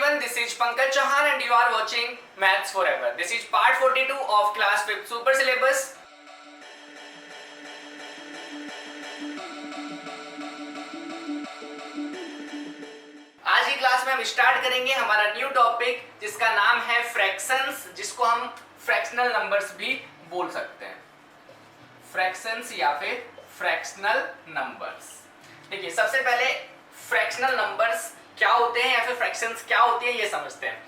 everyone, this is Pankaj Chauhan and you are watching Maths Forever. This is part 42 of class 5th super syllabus. आज की class में हम start करेंगे हमारा new topic जिसका नाम है फ्रैक्शंस, जिसको हम फ्रैक्शनल नंबर्स भी बोल सकते हैं। फ्रैक्शंस या फिर फ्रैक्शनल नंबर्स। देखिए, सबसे पहले फ्रैक्शनल नंबर्स क्या होते हैं या फिर फ्रैक्शंस क्या होती है ये समझते हैं।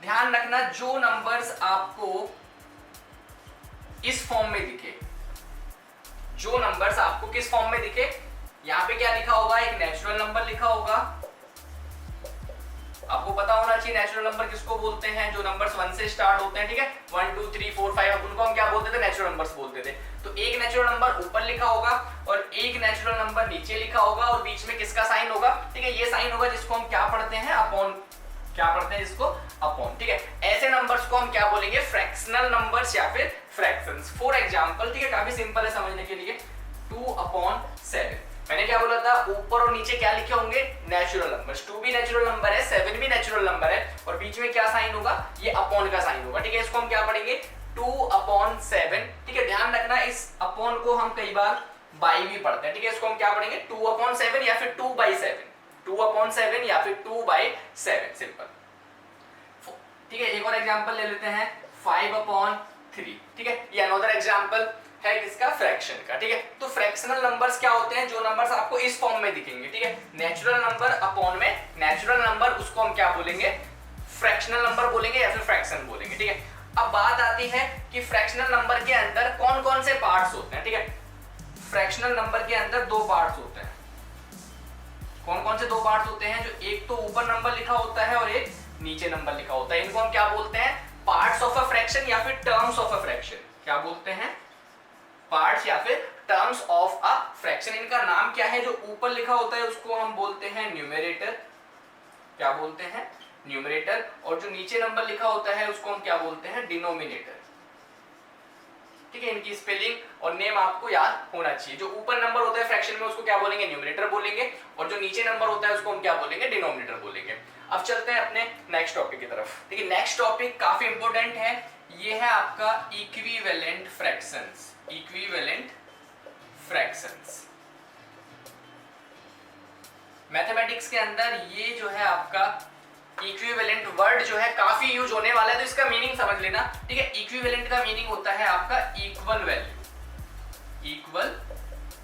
ध्यान रखना, जो नंबर्स आपको इस फॉर्म में दिखे, जो नंबर्स आपको किस फॉर्म में दिखे, यहां पे क्या लिखा होगा, एक नेचुरल नंबर लिखा होगा। आपको पता होना चाहिए नेचुरल नंबर किसको बोलते हैं, जो नंबर्स 1 से स्टार्ट होते हैं, ठीक है, 1 2 3 4 5, उनको हम क्या बोलते थे, नेचुरल नंबर्स बोलते थे। तो एक नेचुरल नंबर ऊपर लिखा होगा और एक नेचुरल नंबर नीचे लिखा होगा और बीच में किसका साइन होगा, ठीक है, ये साइन होगा जिसको हम क्या पढ़ते हैं, अपॉन। क्या पढ़ते हैं इसको, अपॉन, ठीक है। ऐसे नंबर्स को हम क्या बोलेंगे, फ्रैक्शनल नंबर्स या फिर फ्रैक्शंस। फॉर एग्जांपल, ठीक है, काफी सिंपल है समझने के लिए, 2/7। मैंने क्या बोला था, ऊपर और नीचे क्या लिखे होंगे, नेचुरल नंबर्स। 2 भी नेचुरल नंबर है, 7 भी नेचुरल नंबर है और बीच में क्या साइन होगा, ये अपॉन का साइन होगा, ठीक है। इसको हम क्या पढ़ेंगे, 2/7, ठीक है। ध्यान रखना, इस अपॉन को हम कई बार बाई भी पढ़ते हैं, ठीक है। इसको हम क्या पढ़ेंगे, 2/7 या फिर 2/7, 2/7 या फिर 2/7, सिंपल, ठीक है। एक और एग्जांपल ले लेते हैं, 5/3, ठीक है। ये अनदर एग्जांपल है किसका, फ्रैक्शन का, ठीक है। तो फ्रैक्शनल नंबर्स क्या होते हैं, जो नंबर्स आपको इस फॉर्म में दिखेंगे, ठीक है। नेचुरल नंबर अपॉन में नेचुरल नंबर, उसको हम क्या बोलेंगे, फ्रैक्शनल नंबर बोलेंगे या फिर फ्रैक्शन बोलेंगे, ठीक है। अब बात आती है कि फ्रैक्शनल नंबर के अंदर कौन कौन से पार्ट्स होते हैं, ठीक है। फ्रैक्शनल नंबर के अंदर 2 पार्ट्स होते हैं। कौन कौन से 2 पार्ट्स होते हैं, जो एक तो ऊपर नंबर लिखा होता है और एक नीचे नंबर लिखा होता है। इनको हम क्या बोलते हैं, पार्ट्स ऑफ अ फ्रैक्शन या फिर टर्म्स ऑफ अ फ्रैक्शन। क्या बोलते हैं, पार्ट्स या फिर टर्म्स ऑफ अ फ्रैक्शन। इनका नाम क्या है, जो ऊपर लिखा होता है उसको हम बोलते हैं न्यूमरेटर। क्या बोलते हैं, न्यूमरेटर। और जो नीचे नंबर लिखा होता है उसको हम क्या बोलते हैं, डिनोमिनेटर, ठीक है। इनकी स्पेलिंग और नेम आपको याद होना चाहिए। जो ऊपर नंबर होता है फ्रैक्शन में उसको क्या बोलेंगे, न्यूमरेटर बोलेंगे, और जो नीचे नंबर होता है उसको हम क्या बोलेंगे, डिनोमिनेटर बोलेंगे। अब चलते हैं अपने नेक्स्ट टॉपिक की तरफ। देखिए, नेक्स्ट टॉपिक काफी इंपॉर्टेंट है, ये है आपका equivalent fractions. Equivalent fractions mathematics के अंदर ये जो है आपका इक्विवेलेंट वर्ड जो है काफी यूज होने वाला है, तो इसका मीनिंग समझ लेना, ठीक है। इक्विवेलेंट का मीनिंग होता है आपका इक्वल वैल्यू। इक्वल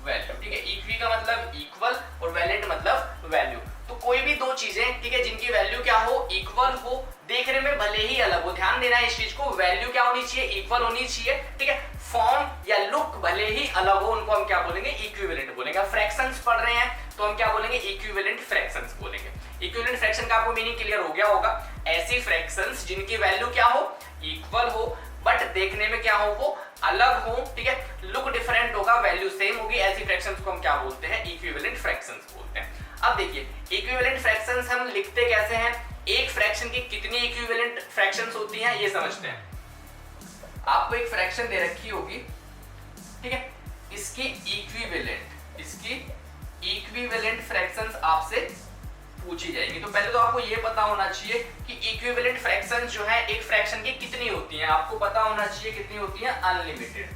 वैल्यू, ठीक है। इक्वी का मतलब इक्वल और वैलेंट मतलब वैल्यू। तो कोई भी दो चीजें, ठीक है, जिनकी वैल्यू क्या हो, इक्वल हो, देखने में भले ही अलग हो, ध्यान देना है इस चीज को, वैल्यू क्या होनी चाहिए, इक्वल होनी चाहिए, ठीक है। फॉर्म या लुक भले ही अलग हो, उनको हम क्या बोलेंगे, इक्विवेलेंट बोलेंगे। फ्रैक्शंस पढ़ रहे हैं तो हम क्या बोलेंगे, इक्विवेलेंट फ्रैक्शंस बोलेंगे। इक्विवेलेंट फ्रैक्शन का आपको मीनिंग क्लियर हो गया होगा, ऐसी फ्रैक्शंस जिनकी वैल्यू क्या हो, इक्वल हो, बट देखने में क्या हो, वो अलग हो, ठीक है, लुक डिफरेंट होगा, वैल्यू सेम होगी, ऐसी फ्रैक्शंस को हम क्या बोलते हैं, इक्विवेलेंट फ्रैक्शंस बोलते हैं। अब देखिए, इक्विवेलेंट फ्रैक्शंस हम लिखते कैसे हैं, एक फ्रैक्शन की कितनी इक्विवेलेंट फ्रैक्शंस होती हैं ये समझते हैं। आपको एक फ्रैक्शन दे रखी होगी, ठीक है, इसकी इक्विवेलेंट फ्रैक्शंस आपसे पूछी जाएंगी। तो पहले तो आपको ये पता होना चाहिए कि इक्विवेलेंट फ्रैक्शंस जो है एक फ्रैक्शन की कितनी होती हैं। आपको पता होना चाहिए कितनी होती हैं, अनलिमिटेड।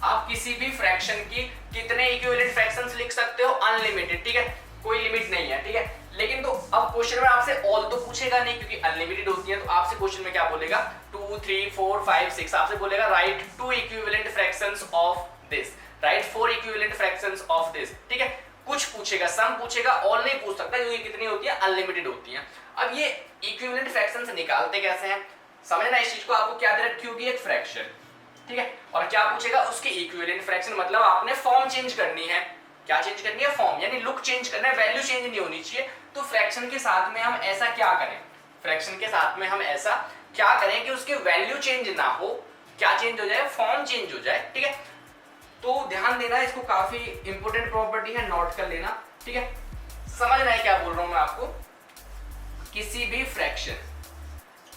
आप किसी भी फ्रैक्शन की कितने इक्विवेलेंट फ्रैक्शंस लिख सकते हो, अनलिमिटेड, ठीक है, कोई लिमिट नहीं है, ठीक है। लेकिन तो अब क्वेश्चन में आपसे ऑल तो पूछेगा नहीं, क्योंकि अनलिमिटेड होती है, तो आपसे क्वेश्चन में क्या बोलेगा, 2 3 4 5 6, आपसे बोलेगा right 2 equivalent fractions of this, right 4 equivalent fractions of this, ठीक है। कुछ पूछेगा, सम पूछेगा, ऑल नहीं पूछ सकता, क्योंकि कितनी होती है, अनलिमिटेड होती है। अब ये इक्विवेलेंट फ्रैक्शंस निकालते कैसे हैं, समझना इस चीज को। आपको क्या दे रखी होगी, एक फ्रैक्शन, ठीक है, और क्या पूछेगा, उसकी इक्विवेलेंट फ्रैक्शन, मतलब आपने फॉर्म चेंज करनी है। क्या चेंज करनी है, फॉर्म, यानी लुक चेंज करना है, वैल्यू चेंज नहीं होनी चाहिए। तो फ्रैक्शन के साथ में हम ऐसा क्या करें, फ्रैक्शन के साथ में हम ऐसा क्या करें कि उसकी वैल्यू चेंज ना हो, क्या चेंज हो जाए, फॉर्म चेंज हो जाए, ठीक है। तो ध्यान देना, इसको काफी इंपॉर्टेंट प्रॉपर्टी है, नोट कर लेना, ठीक है। समझना है क्या बोल रहा हूं मैं आपको, किसी भी फ्रैक्शन,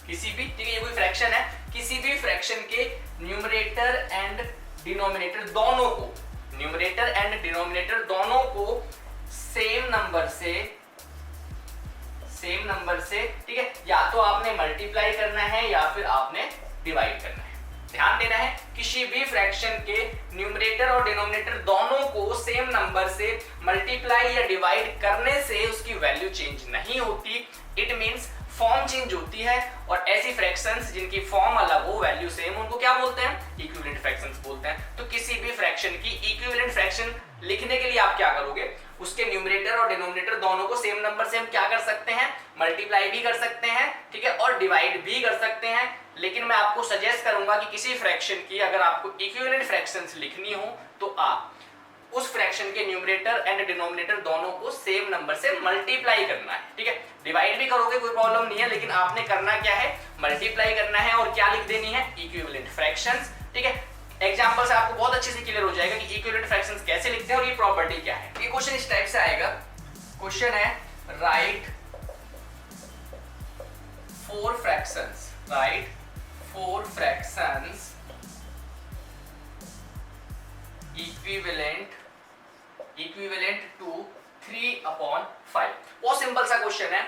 किसी भी, ठीक है, ये कोई फ्रैक्शन है, किसी भी फ्रैक्शन के न्यूमरेटर एंड डिनोमिनेटर दोनों को, न्यूमरेटर एंड डिनोमिनेटर दोनों को सेम नंबर से सेम नंबर से, ठीक है, या तो आपने मल्टीप्लाई करना है या फिर आपने डिवाइड करना है। ध्यान देना है किसी भी फ्रैक्शन के न्यूमरेटर और डिनोमिनेटर दोनों को सेम नंबर से मल्टीप्लाई या डिवाइड करने से उसकी वैल्यू चेंज नहीं होती। इट मींस फॉर्म चेंज होती है, और ऐसी फ्रैक्शंस जिनकी फॉर्म अलग हो वैल्यू सेम, उनको क्या बोलते हैं? इक्विवेलेंट फ्रैक्शंस बोलते हैं। तो किसी भी फ्रैक्शन की इक्विवेलेंट फ्रैक्शन लिखने के लिए आप क्या करोगे? उसके न्यूमरेटर और डिनोमिनेटर दोनों को सेम नंबर से हम क्या कर सकते हैं? मल्टीप्लाई भी कर सकते हैं, ठीक है, और डिवाइड भी कर सकते हैं। लेकिन मैं आपको सजेस्ट करूंगा कि किसी फ्रैक्शन की अगर आपको इक्विवेलेंट फ्रैक्शंस लिखनी हो तो आप उस फ्रैक्शन के न्यूमरेटर एंड डिनोमिनेटर दोनों को सेम नंबर से मल्टीप्लाई करना है, ठीक है। डिवाइड भी करोगे कोई प्रॉब्लम नहीं है, लेकिन आपने करना क्या है? मल्टीप्लाई करना है, और क्या लिख देनी है? इक्विवेलेंट फ्रैक्शंस, ठीक है। एग्जांपल से आपको बहुत अच्छे से क्लियर हो जाएगा कि इक्विवेलेंट फ्रैक्शंस कैसे लिखते हैं और ये प्रॉपर्टी क्या है। ये क्वेश्चन इस टाइप से आएगा। क्वेश्चन है right 4 fractions, right 4 fractions equivalent to 3/5। बहुत सिंपल सा क्वेश्चन है।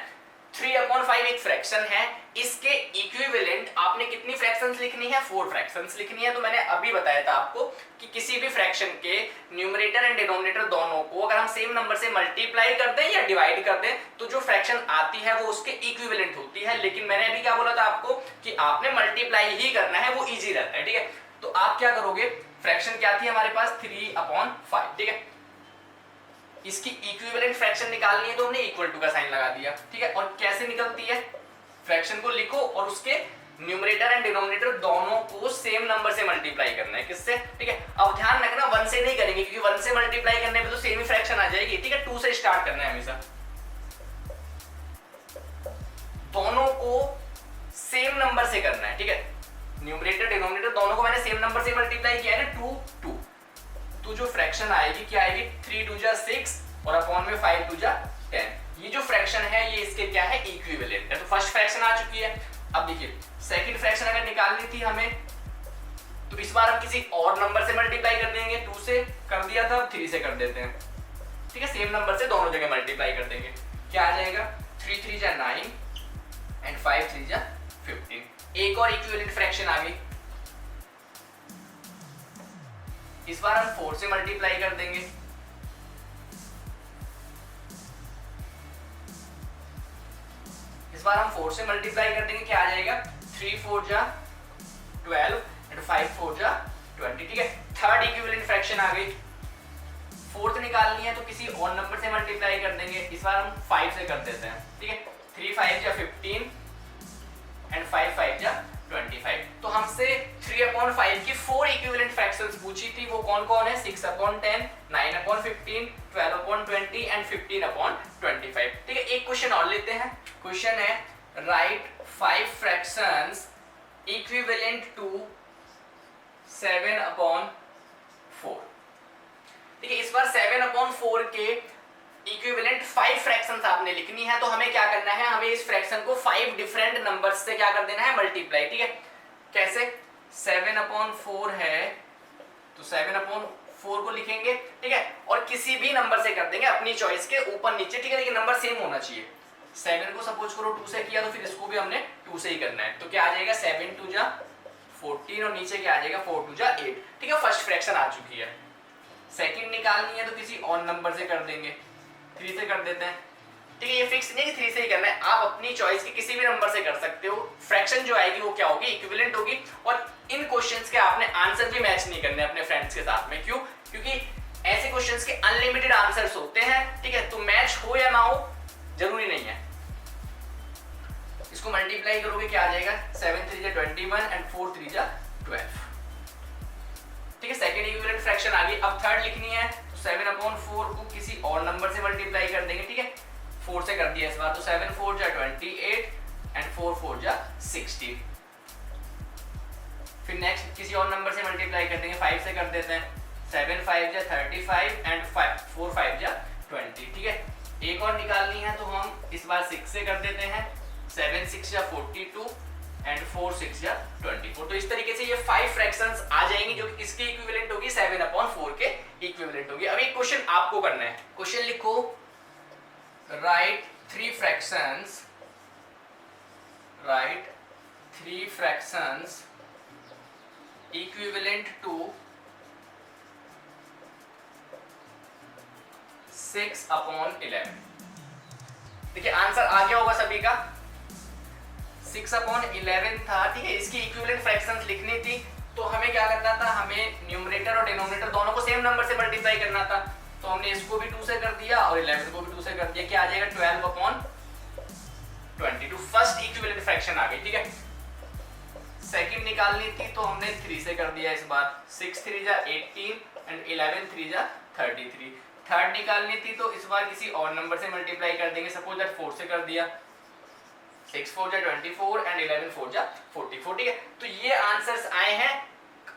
3/5 एक फ्रैक्शन है, इसके इक्विवेलेंट आपने कितनी फ्रैक्शंस लिखनी है? 4 फ्रैक्शंस लिखनी है। तो मैंने अभी बताया था आपको कि किसी भी फ्रैक्शन के न्यूमरेटर एंड डिनोमिनेटर दोनों को अगर हम सेम नंबर से मल्टीप्लाई कर दें या डिवाइड कर दें तो जो फ्रैक्शन आती है वो उसके इक्विवेलेंट होती है। लेकिन मैंने अभी क्या बोला था आपको कि आपने मल्टीप्लाई ही करना है, वो इजी रहता है, ठीक है। तो आप क्या करोगे? फ्रैक्शन क्या थी हमारे पास? 3/5, ठीक है। इसकी इक्विवेलेंट फ्रैक्शन निकालनी है तो हमने इक्वल टू का साइन लगा दिया, ठीक है। और कैसे निकलती है? फ्रैक्शन को लिखो और उसके न्यूमरेटर एंड डिनोमिनेटर दोनों को सेम नंबर से मल्टीप्लाई करना है। किससे? ठीक है। अब ध्यान रखना 1 से नहीं करेंगे, क्योंकि 1 से मल्टीप्लाई करने पे तो सेम ही फ्रैक्शन आ जाएगी, ठीक है। 2 से स्टार्ट करना है हमेशा। दोनों को सेम नंबर से करना है, ठीक है। न्यूमरेटर डिनोमिनेटर दोनों को मैंने सेम नंबर से मल्टीप्लाई किया है ना, 2 2। तो जो फ्रैक्शन आएगी क्या आएगी? 3 2 जा 6 और अपॉन में 5 2 जा 10। ये जो फ्रैक्शन है ये इसके क्या है? इक्विवेलेंट है। तो फर्स्ट फ्रैक्शन आ चुकी है। अब देखिए सेकंड फ्रैक्शन अगर निकालनी थी हमें तो इस बार हम किसी और नंबर से मल्टीप्लाई कर देंगे। 2 से कर दिया था, 3 से कर देते हैं, ठीक है। सेम नंबर से दोनों जगह मल्टीप्लाई कर देंगे। क्या आ जाएगा? 3 3 जा 9 एंड 5 3 जा 15। एक और इक्विवेलेंट फ्रैक्शन आ गई। इस बार हम 4 से मल्टीप्लाई कर देंगे। इस बार हम 4 से मल्टीप्लाई कर देंगे। क्या आ जाएगा? 3 4 जा 12 एंड 5 4 जा 20, ठीक है। थर्ड इक्विवेलेंट फ्रैक्शन आ गई। फोर्थ निकालनी है तो किसी और नंबर से मल्टीप्लाई कर देंगे। इस बार हम 5 से कर देते हैं, ठीक है। 3 5 जा 15 एंड 5 5 जा 25। तो हमसे 3/5 की 4 इक्विवेलेंट फ्रैक्शंस पूछी थी। वो कौन कौन है? 6/10, 9/15, 12/20 एंड 15/25, ठीक है। एक क्वेश्चन और लेते हैं। क्वेश्चन है राइट 5 फ्रैक्शंस इक्विवेलेंट टू 7/4, ठीक है। इस बार 7/4 के इक्विवेलेंट 5 फ्रैक्शंस आपने लिखनी है। तो हमें क्या करना है? हमें इस फ्रैक्शन को 5 डिफरेंट नंबर्स से क्या कर देना है? मल्टीप्लाई, ठीक है। कैसे? 7/4 है तो 7/4 को लिखेंगे, ठीक है, और किसी भी नंबर से कर देंगे अपनी चॉइस के, ऊपर नीचे, ठीक है, लेकिन नंबर सेम होना चाहिए। 7 को सपोज करो 2 से किया तो फिर इसको भी हमने 2 से ही करना है। तो क्या आ जाएगा? 7 2 जा 14 और नीचे क्या आ जाएगा? 4 2 जा 8, ठीक है। फर्स्ट फ्रैक्शन आ चुकी है। सेकंड निकालनी है तो किसी और नंबर से कर देंगे। 3 से कर देते हैं, ठीक है। ये फिक्स नहीं कि 3 से ही करना है, आप अपनी चॉइस के किसी भी नंबर से कर सकते हो। फ्रैक्शन जो आएगी वो क्या होगी? इक्विवेलेंट होगी। और इन क्वेश्चंस के आपने आंसर भी मैच नहीं करने अपने फ्रेंड्स के साथ में। क्यों? क्योंकि ऐसे क्वेश्चंस के अनलिमिटेड आंसर्स होते हैं, ठीक है। तो मैच हो या ना हो जरूरी नहीं है। इसको मल्टीप्लाई करोगे क्या आ जाएगा? 7 3 जा 21 एंड 4 3 जा 12, ठीक है। सेकंड इक्विवेलेंट फ्रैक्शन आ गई। अब थर्ड लिखनी है तो 7/4 को किसी और नंबर से मल्टीप्लाई कर देंगे, ठीक है। 4 से कर दिया इस बार तो 7 4 जा 28 एंड 4 4 जा 16। फिर नेक्स्ट किसी और नंबर से मल्टीप्लाई कर देंगे। 5 से कर देते हैं। 7 5 जा 35 एंड 4 5 जा 20, ठीक है। एक और निकालनी है तो हम इस बार 6 से कर देते हैं। 7 6 जा 42 एंड 4 6 जा 24। तो इस तरीके से ये 5 फ्रैक्शंस आ जाएंगी जो कि इसके इक्विवेलेंट होगी, 7/4 के इक्विवेलेंट होगी। अब एक क्वेश्चन आपको करना है। क्वेश्चन लिखो right 3 fractions, write 3 fractions equivalent to 6/11। देखिए आंसर आ गया होगा सभी का, 6/11 था, ठीक है। इसकी इक्विवेलेंट फ्रैक्शंस लिखनी थी तो हमें क्या करना था, हमें न्यूमरेटर और डिनोमिनेटर दोनों को सेम नंबर से मल्टीप्लाई करना था। तो हमने इसको भी 2 से कर दिया और 11 को भी 2 से कर दिया, क्या आ जाएगा 12/22। फर्स्ट इक्विवेलेंट फ्रैक्शन आ गई, ठीक है। सेकंड निकालनी थी तो हमने 3 से कर दिया इस बार, 6 3 जा 18 एंड 11 3 जा 33। थर्ड निकालनी थी तो इस बार किसी और नंबर से मल्टीप्लाई कर देंगे, सपोज दैट 4 से कर दिया, 6 4 जा 24 एंड 11 4 जा 44, ठीक है। तो ये आंसर्स आए हैं।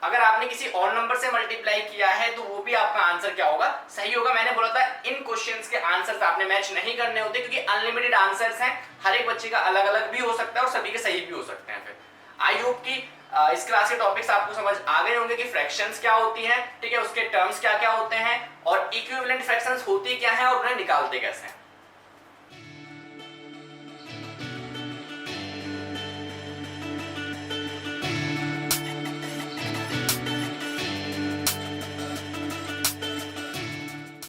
अगर आपने किसी और नंबर से मल्टीप्लाई किया है तो वो भी आपका आंसर क्या होगा, सही होगा। मैंने बोला था इन क्वेश्चंस के आंसर्स आपने मैच नहीं करने होते क्योंकि अनलिमिटेड आंसर्स हैं, हर एक बच्चे का अलग अलग भी हो सकता है और सभी के सही भी हो सकते हैं। फिर आई होप कि इस क्लास के टॉपिक्स आपको समझ आ गए होंगे कि फ्रैक्शंस क्या होती हैं, ठीक है, उसके टर्म्स क्या क्या होते हैं और इक्विवेलेंट फ्रैक्शंस होती क्या है और उन्हें निकालते कैसे हैं।